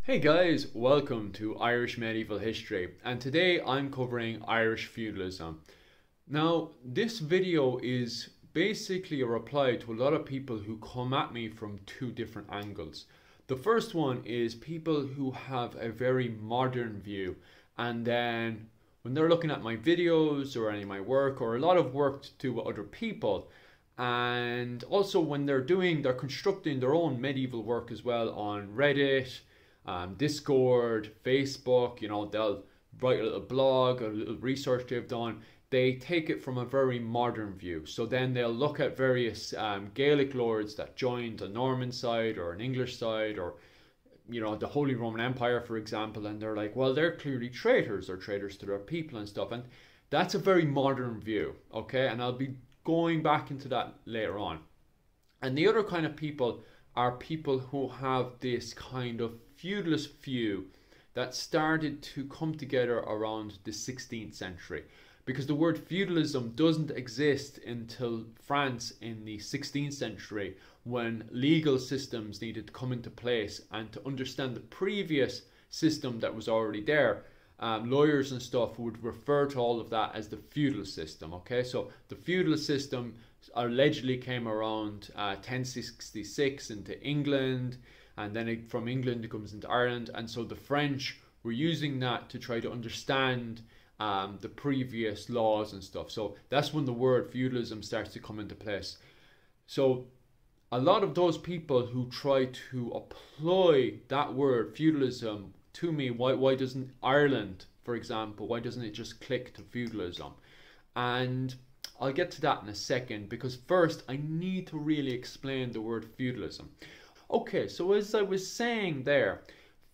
Hey guys, welcome to Irish Medieval History, and today I'm covering Irish feudalism. Now, this video is basically a reply to a lot of people who come at me from two different angles. The first one is people who have a very modern view, and then when they're looking at my videos or any of my work or a lot of work to do with other people, and also when they're constructing their own medieval work as well on Reddit, Discord, Facebook, they'll write a little blog, a little research they've done. They take it from a very modern view. So then they'll look at various Gaelic lords that joined a Norman side or an English side or, the Holy Roman Empire, for example, and they're like, well, they're clearly traitors. They're traitors to their people and stuff. And that's a very modern view, okay? And I'll be going back into that later on. And the other kind of people are people who have this kind of feudalist view that started to come together around the 16th century, because the word feudalism doesn't exist until France in the 16th century, when legal systems needed to come into place, and to understand the previous system that was already there, lawyers and stuff would refer to all of that as the feudal system. Okay, so the feudal system allegedly came around 1066 into England, and then from England it comes into Ireland, and so the French were using that to try to understand the previous laws and stuff. So that's when the word feudalism starts to come into place. So a lot of those people who try to apply that word feudalism to me, why doesn't Ireland, for example, why doesn't it just click to feudalism? And I'll get to that in a second, because first I need to really explain the word feudalism. Okay, so as I was saying there,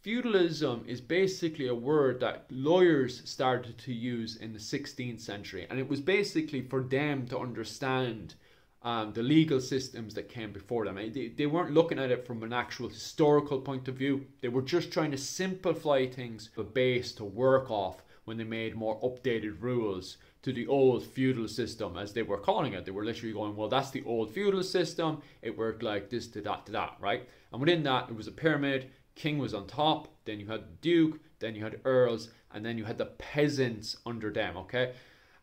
feudalism is basically a word that lawyers started to use in the 16th century, and it was basically for them to understand the legal systems that came before them. They weren't looking at it from an actual historical point of view. They were just trying to simplify things, a base to work off when they made more updated rules to the old feudal system, as they were calling it. They were literally going, well, that's the old feudal system. It worked like this to that, right? And within that, it was a pyramid. King was on top, then you had the duke, then you had earls, and then you had the peasants under them, okay?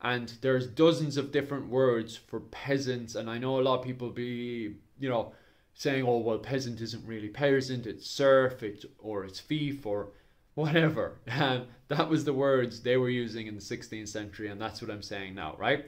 And there's dozens of different words for peasants, and I know a lot of people be, saying, oh, well, peasant isn't really peasant, it's serf, or it's fief, or whatever. That was the words they were using in the 16th century, and that's what I'm saying now, right?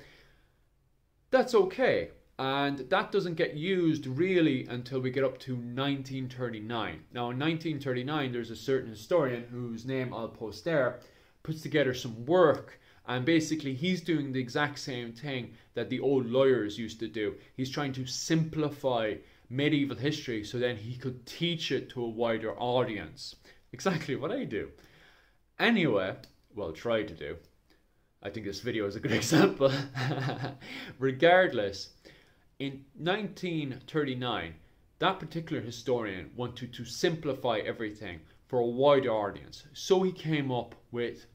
That's okay. And that doesn't get used really until we get up to 1939. Now, in 1939, there's a certain historian whose name I'll post there, puts together some work, and basically he's doing the exact same thing that the old lawyers used to do. He's trying to simplify medieval history so then he could teach it to a wider audience. Exactly what I do. Anyway, well, try to do. I think this video is a good example. Regardless, in 1939, that particular historian wanted to simplify everything for a wider audience. So he came up with,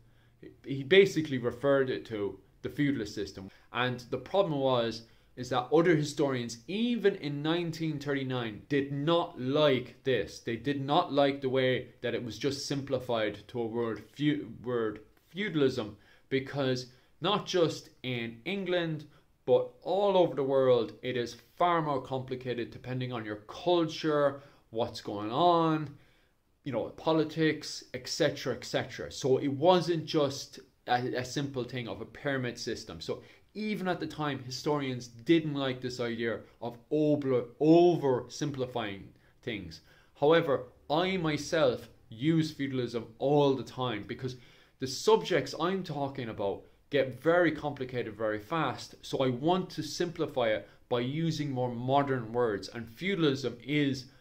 he basically referred it to the feudalist system. And the problem is that other historians, even in 1939, did not like this. They did not like the way that it was just simplified to a word feudalism, because not just in England, but all over the world, it is far more complicated depending on your culture, what's going on, politics, etc., etc. So it wasn't just a simple thing of a pyramid system. So even at the time, historians didn't like this idea of oversimplifying things. However, I myself use feudalism all the time, because the subjects I'm talking about get very complicated very fast. So I want to simplify it by using more modern words. And feudalism is,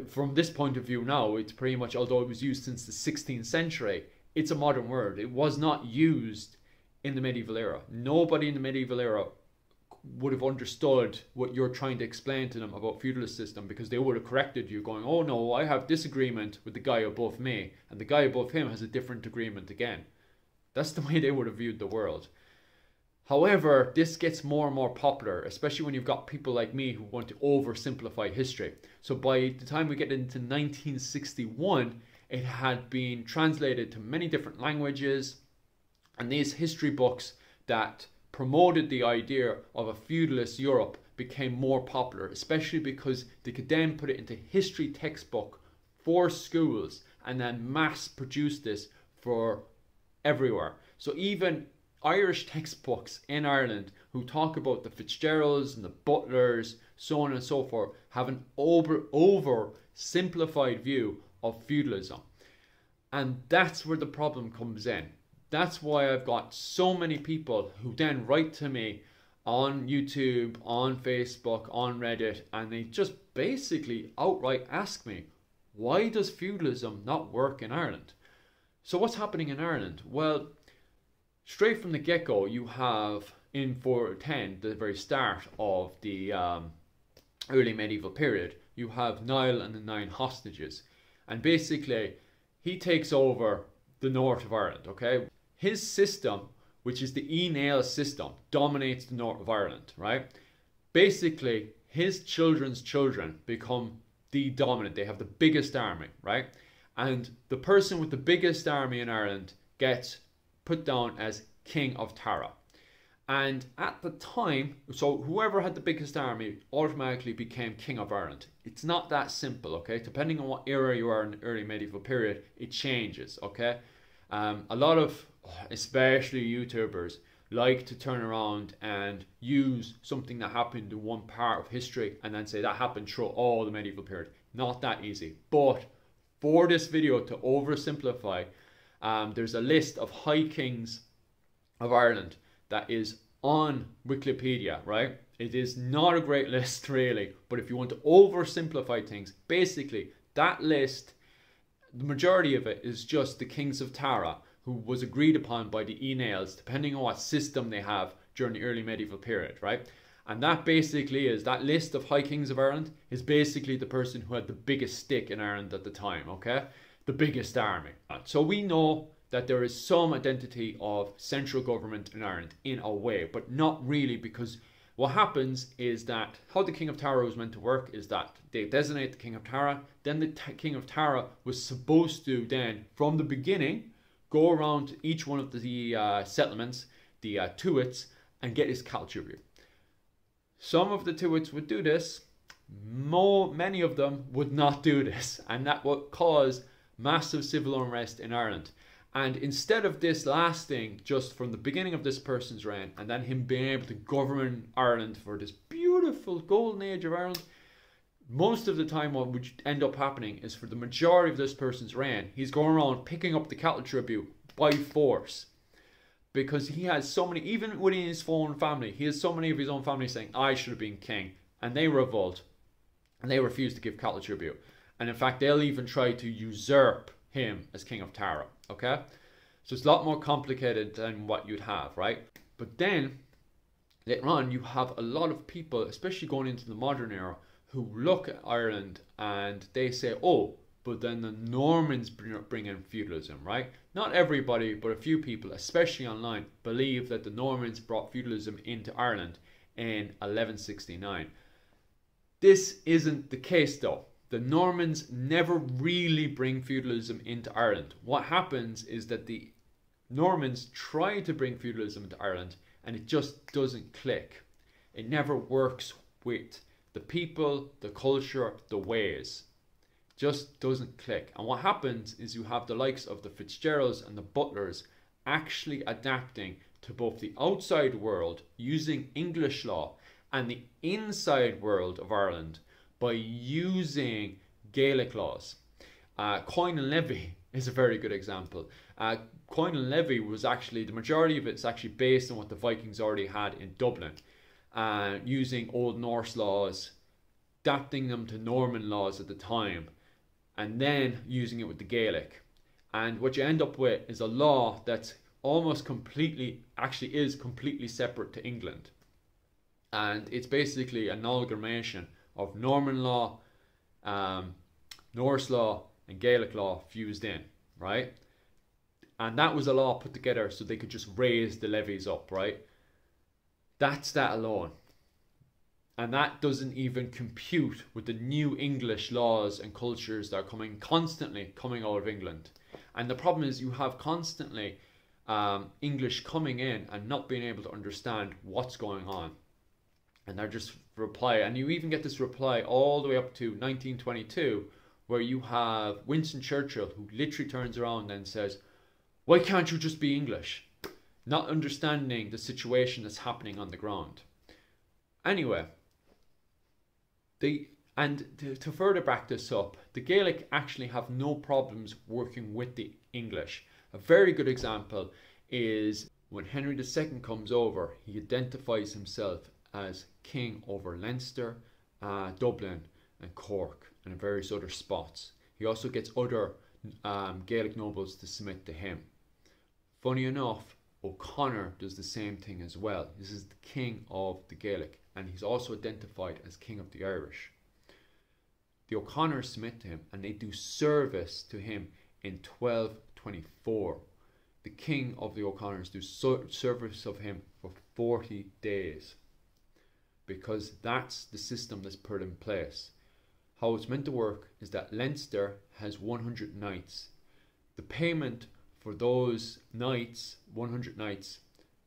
from this point of view now, it's pretty much, although it was used since the 16th century, it's a modern word. It was not used in the medieval era. Nobody in the medieval era would have understood what you're trying to explain to them about feudalist system, because they would have corrected you going, oh no, I have disagreement with the guy above me, and the guy above him has a different agreement again. That's the way they would have viewed the world. However, this gets more and more popular, especially when you've got people like me who want to oversimplify history. So by the time we get into 1961, It had been translated to many different languages, and these history books that promoted the idea of a feudalist Europe became more popular, especially because they could then put it into history textbook for schools and then mass produce this for everywhere. So even Irish textbooks in Ireland who talk about the Fitzgeralds and the Butlers, so on and so forth, have an over simplified view of feudalism. And that's where the problem comes in. That's why I've got so many people who then write to me on YouTube, on Facebook, on Reddit, and they just basically outright ask me, why does feudalism not work in Ireland? So what's happening in Ireland? Well, straight from the get-go, you have in 410, the very start of the early medieval period, you have Niall and the Nine Hostages. And basically, he takes over the north of Ireland, okay? His system, which is the Nael system, dominates the north of Ireland, right? Basically, his children's children become the dominant. They have the biggest army, right? And the person with the biggest army in Ireland gets put down as King of Tara. And at the time, so whoever had the biggest army automatically became King of Ireland. It's not that simple, okay? Depending on what era you are in the early medieval period, it changes, okay? A lot of, especially YouTubers, like to turn around and use something that happened in one part of history and then say that happened through all the medieval period. Not that easy. But for this video, to oversimplify, there's a list of high kings of Ireland that is on Wikipedia, right? It is not a great list really, but if you want to oversimplify things, basically that list, the majority of it is just the kings of Tara, who was agreed upon by the Naels, depending on what system they have during the early medieval period, right? And that basically is, that list of high kings of Ireland is basically the person who had the biggest stick in Ireland at the time, okay? The biggest army. So we know that there is some identity of central government in Ireland in a way, but not really, because what happens is that how the King of Tara was meant to work is that they designate the King of Tara, then the King of Tara was supposed to then, from the beginning, go around to each one of the settlements, the Tuats, and get his cattle tribute. Some of the Tuats would do this, many of them would not do this, and that would cause massive civil unrest in Ireland. And instead of this lasting just from the beginning of this person's reign and then him being able to govern Ireland for this beautiful golden age of Ireland, most of the time what would end up happening is for the majority of this person's reign, he's going around picking up the cattle tribute by force. Because he has so many, even within his own family, he has so many of his own family saying, I should have been king. And they revolt. And they refuse to give cattle tribute. And in fact, they'll even try to usurp him as King of Tara, okay? So it's a lot more complicated than what you'd have, right? But then, later on, you have a lot of people, especially going into the modern era, who look at Ireland and they say, oh, but then the Normans bring in feudalism, right? Not everybody, but a few people, especially online, believe that the Normans brought feudalism into Ireland in 1169. This isn't the case though. The Normans never really bring feudalism into Ireland. What happens is that the Normans try to bring feudalism into Ireland and it just doesn't click. It never works with the people, the culture, the ways. Just doesn't click. And what happens is you have the likes of the Fitzgeralds and the Butlers actually adapting to both the outside world using English law and the inside world of Ireland by using Gaelic laws. Coin and levy is a very good example. Coin and levy was actually, the majority of it's actually based on what the Vikings already had in Dublin, using Old Norse laws, adapting them to Norman laws at the time, and then using it with the Gaelic. And what you end up with is a law that's almost completely, actually is completely separate to England. And it's basically an amalgamation of Norman law, Norse law, and Gaelic law fused in, right? And that was a law put together so they could just raise the levies up, right? That's that alone. And that doesn't even compute with the new English laws and cultures that are constantly coming out of England. And the problem is you have constantly English coming in and not being able to understand what's going on. And they're just reply. And you even get this reply all the way up to 1922, where you have Winston Churchill, who literally turns around and says, "Why can't you just be English?" Not understanding the situation that's happening on the ground. Anyway, to further back this up, the Gaelic actually have no problems working with the English. A very good example is when Henry II comes over, he identifies himself as king over Leinster, Dublin and Cork and various other spots. He also gets other Gaelic nobles to submit to him. Funny enough, O'Connor does the same thing as well. This is the king of the Gaelic, and he's also identified as king of the Irish. The O'Connors submit to him and they do service to him in 1224. The king of the O'Connors do service of him for 40 days, because that's the system that's put in place. How it's meant to work is that Leinster has 100 knights. The payment for those knights, 100 knights,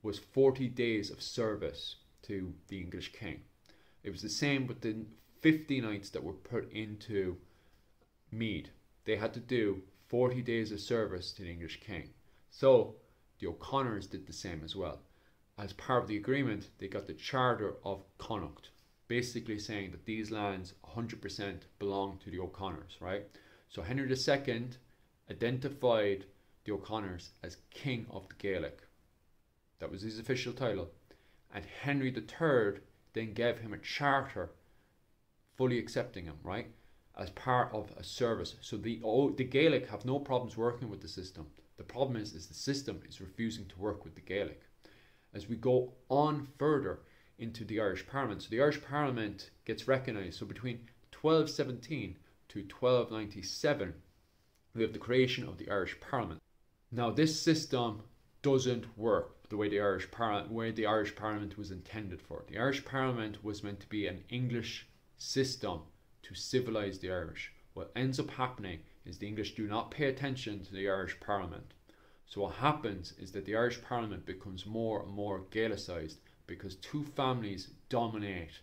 was 40 days of service to the English king. It was the same with the 50 knights that were put into Meath. They had to do 40 days of service to the English king. So the O'Connors did the same as well. As part of the agreement, they got the Charter of Connaught, basically saying that these lands 100% belong to the O'Connors, right? So Henry II identified the O'Connors as King of the Gaelic. That was his official title. And Henry III then gave him a charter fully accepting him, right, as part of a service. So the Gaelic have no problems working with the system. The problem is the system is refusing to work with the Gaelic. As we go on further into the Irish Parliament, so the Irish Parliament gets recognised. So between 1217 to 1297, we have the creation of the Irish Parliament. Now this system doesn't work the way the Irish Parliament was intended for. The Irish Parliament was meant to be an English system to civilise the Irish. What ends up happening is the English do not pay attention to the Irish Parliament. So what happens is that the Irish Parliament becomes more and more Gaelicised because two families dominate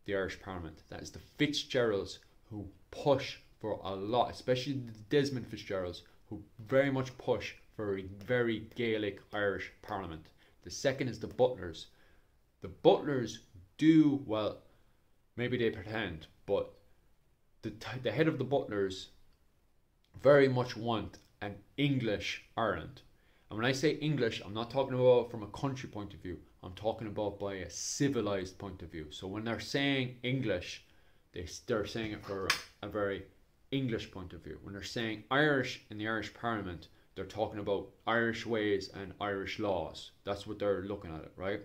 the Irish Parliament. That is the Fitzgeralds, who push for a lot, especially the Desmond Fitzgeralds, who very much push for a very Gaelic Irish Parliament. The second is the Butlers. The Butlers do, well, maybe they pretend, but the head of the Butlers very much want an English Ireland. And when I say English, I'm not talking about from a country point of view. I'm talking about by a civilized point of view. So when they're saying English, they're saying it for a very English point of view. When they're saying Irish in the Irish Parliament, they're talking about Irish ways and Irish laws. That's what they're looking at it, right?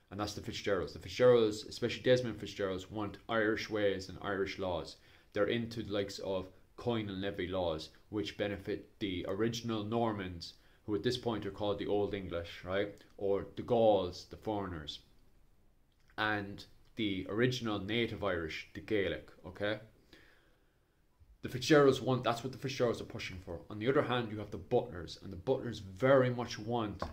And that's the Fitzgeralds. The Fitzgeralds, especially Desmond Fitzgeralds, want Irish ways and Irish laws. They're into the likes of coin and levy laws, which benefit the original Normans, who at this point are called the Old English, right? Or the Gauls, the foreigners. And the original native Irish, the Gaelic, okay? The Fitzgeralds want, that's what the Fitzgeralds are pushing for. On the other hand, you have the Butlers, and the Butlers very much want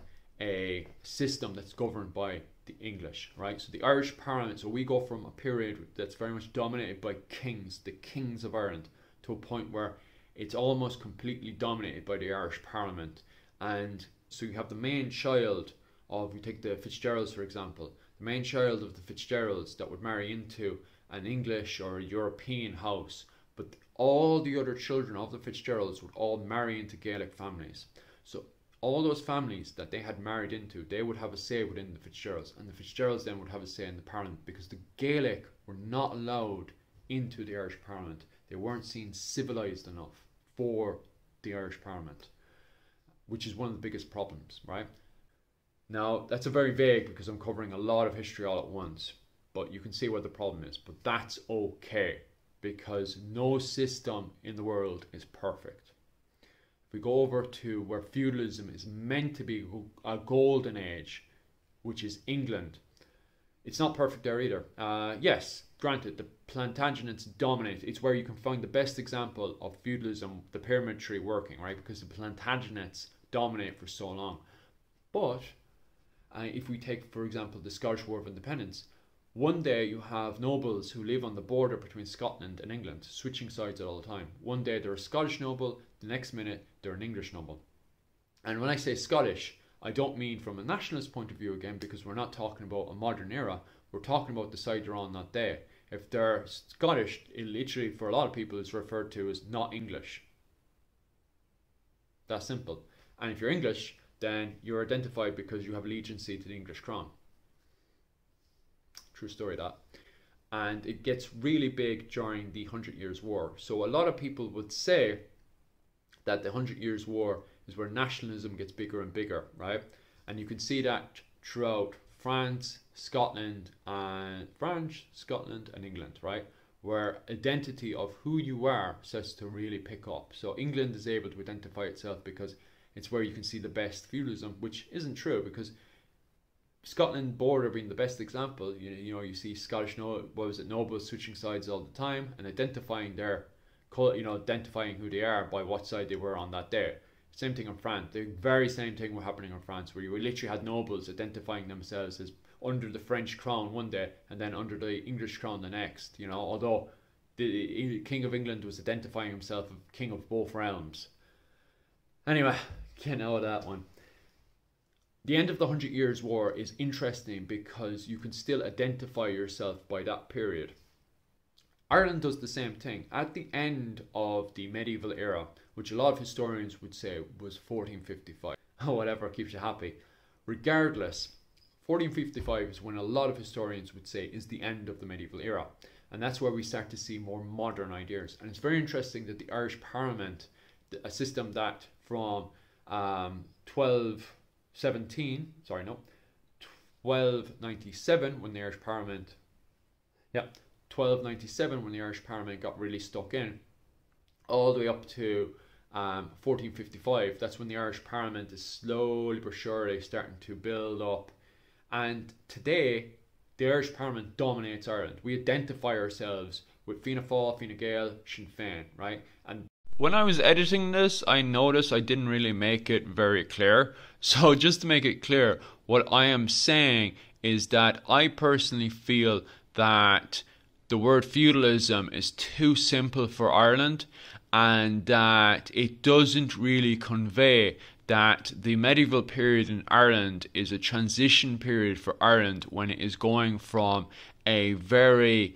a system that's governed by the English, right? So the Irish Parliament, so we go from a period that's very much dominated by kings, the kings of Ireland, to a point where it's almost completely dominated by the Irish Parliament. And so you have the main child of, you take the Fitzgeralds for example, the main child of the Fitzgeralds that would marry into an English or a European house, but all the other children of the Fitzgeralds would all marry into Gaelic families. So all those families that they had married into, they would have a say within the Fitzgeralds, and the Fitzgeralds then would have a say in the Parliament, because the Gaelic were not allowed into the Irish Parliament. They weren't seen civilised enough for the Irish Parliament, which is one of the biggest problems, right? Now, that's a very vague, because I'm covering a lot of history all at once, but you can see what the problem is. But that's okay, because no system in the world is perfect. If we go over to where feudalism is meant to be a golden age, which is England, It's not perfect there either. Yes, granted, the Plantagenets dominate. It's where you can find the best example of feudalism, the pyramid tree working, right? Because the Plantagenets dominate for so long. But if we take, for example, the Scottish War of Independence, one day you have nobles who live on the border between Scotland and England, switching sides all the time. One day they're a Scottish noble, the next minute they're an English noble. And when I say Scottish, I don't mean from a nationalist point of view again, because we're not talking about a modern era. We're talking about the side they're on that day. If they're Scottish, it literally, for a lot of people, is referred to as not English. That's simple. And if you're English, then you're identified because you have allegiance to the English crown. True story, that. And it gets really big during the 100 Years' War. So a lot of people would say that the 100 Years' War is where nationalism gets bigger and bigger, right? And you can see that throughout France, Scotland, and England, right? Where identity of who you are starts to really pick up. So England is able to identify itself because it's where you can see the best feudalism, which isn't true, because Scotland border being the best example, you see Scottish nobles switching sides all the time and identifying identifying who they are by what side they were on that day. Same thing in France. The very same thing was happening in France, where you literally had nobles identifying themselves as under the French crown one day and then under the English crown the next. Although the King of England was identifying himself as king of both realms. Anyway, you know that one. The end of the 100 Years' War is interesting because you can still identify yourself by that period. Ireland does the same thing. At the end of the medieval era, which a lot of historians would say was 1455, whatever keeps you happy. Regardless, 1455 is when a lot of historians would say is the end of the medieval era. And that's where we start to see more modern ideas. And it's very interesting that the Irish Parliament, a system that from 1297 when the Irish Parliament 1297 when the Irish Parliament got really stuck in, all the way up to 1455. That's when the Irish Parliament is slowly but surely starting to build up. And today, the Irish Parliament dominates Ireland. We identify ourselves with Fianna Fáil, Fine Gael, Sinn Féin, right? And when I was editing this, I noticed I didn't really make it very clear. So just to make it clear, what I am saying is that I personally feel that the word feudalism is too simple for Ireland, and that it doesn't really convey that the medieval period in Ireland is a transition period for Ireland when it is going from a very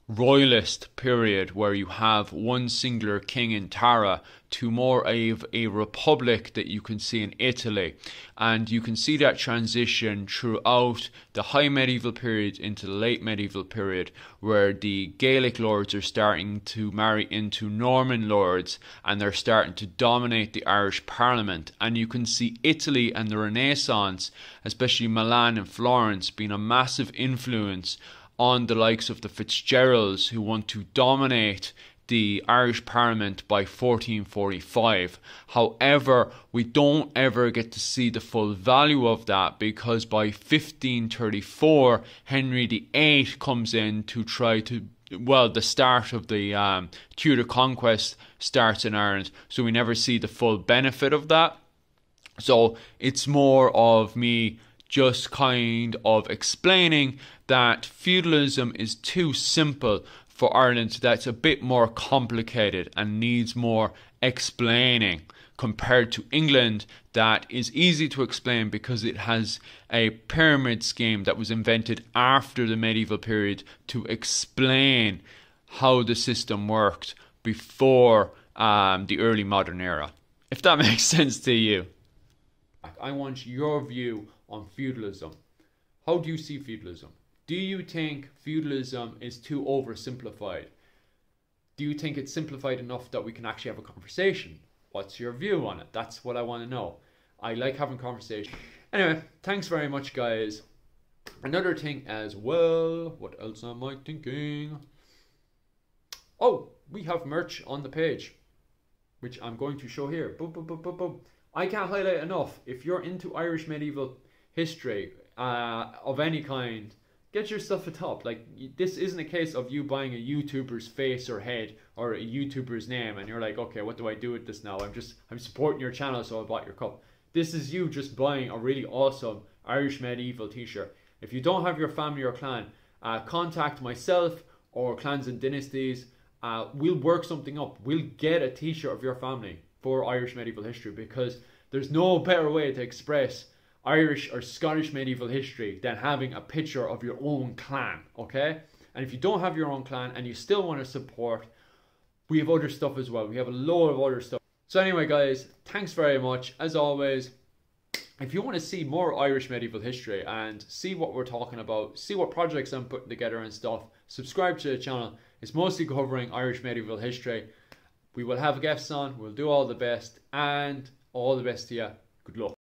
royalist period where you have one singular king in Tara to more of a republic that you can see in Italy. And you can see that transition throughout the high medieval period into the late medieval period, where the Gaelic lords are starting to marry into Norman lords and they're starting to dominate the Irish Parliament. And you can see Italy and the Renaissance, especially Milan and Florence, being a massive influence on the likes of the Fitzgeralds, who want to dominate the Irish Parliament by 1445. However, we don't ever get to see the full value of that, because by 1534 Henry VIII comes in to try to, the start of the Tudor conquest starts in Ireland, so we never see the full benefit of that. So it's more of me just kind of explaining that feudalism is too simple for Ireland, that's a bit more complicated and needs more explaining, compared to England that is easy to explain because it has a pyramid scheme that was invented after the medieval period to explain how the system worked before the early modern era. If that makes sense to you. I want your view on feudalism. How do you see feudalism? Do you think feudalism is too oversimplified? Do you think it's simplified enough that we can actually have a conversation? What's your view on it? That's what I want to know. I like having conversations. Anyway, thanks very much, guys. Another thing as well, what else am I thinking? Oh, we have merch on the page, which I'm going to show here. Boom, boom, boom, boom, boom. I can't highlight enough. If you're into Irish medieval history, of any kind, get your stuff at top. Like, this isn't a case of you buying a YouTuber's face or head or a YouTuber's name and you're like, okay, what do I do with this now? I'm supporting your channel, so I bought your cup. This is you just buying a really awesome Irish Medieval t-shirt. If you don't have your family or clan, contact myself or Clans and Dynasties. We'll work something up. We'll get a t-shirt of your family for Irish Medieval History, because there's no better way to express Irish or Scottish medieval history than having a picture of your own clan, okay? And if you don't have your own clan and you still want to support, we have other stuff as well. We have a load of other stuff. So anyway, guys, thanks very much. As always, if you want to see more Irish medieval history and see what we're talking about, see what projects I'm putting together and stuff, subscribe to the channel. It's mostly covering Irish medieval history. We will have guests on. We'll do all the best, and all the best to you. Good luck.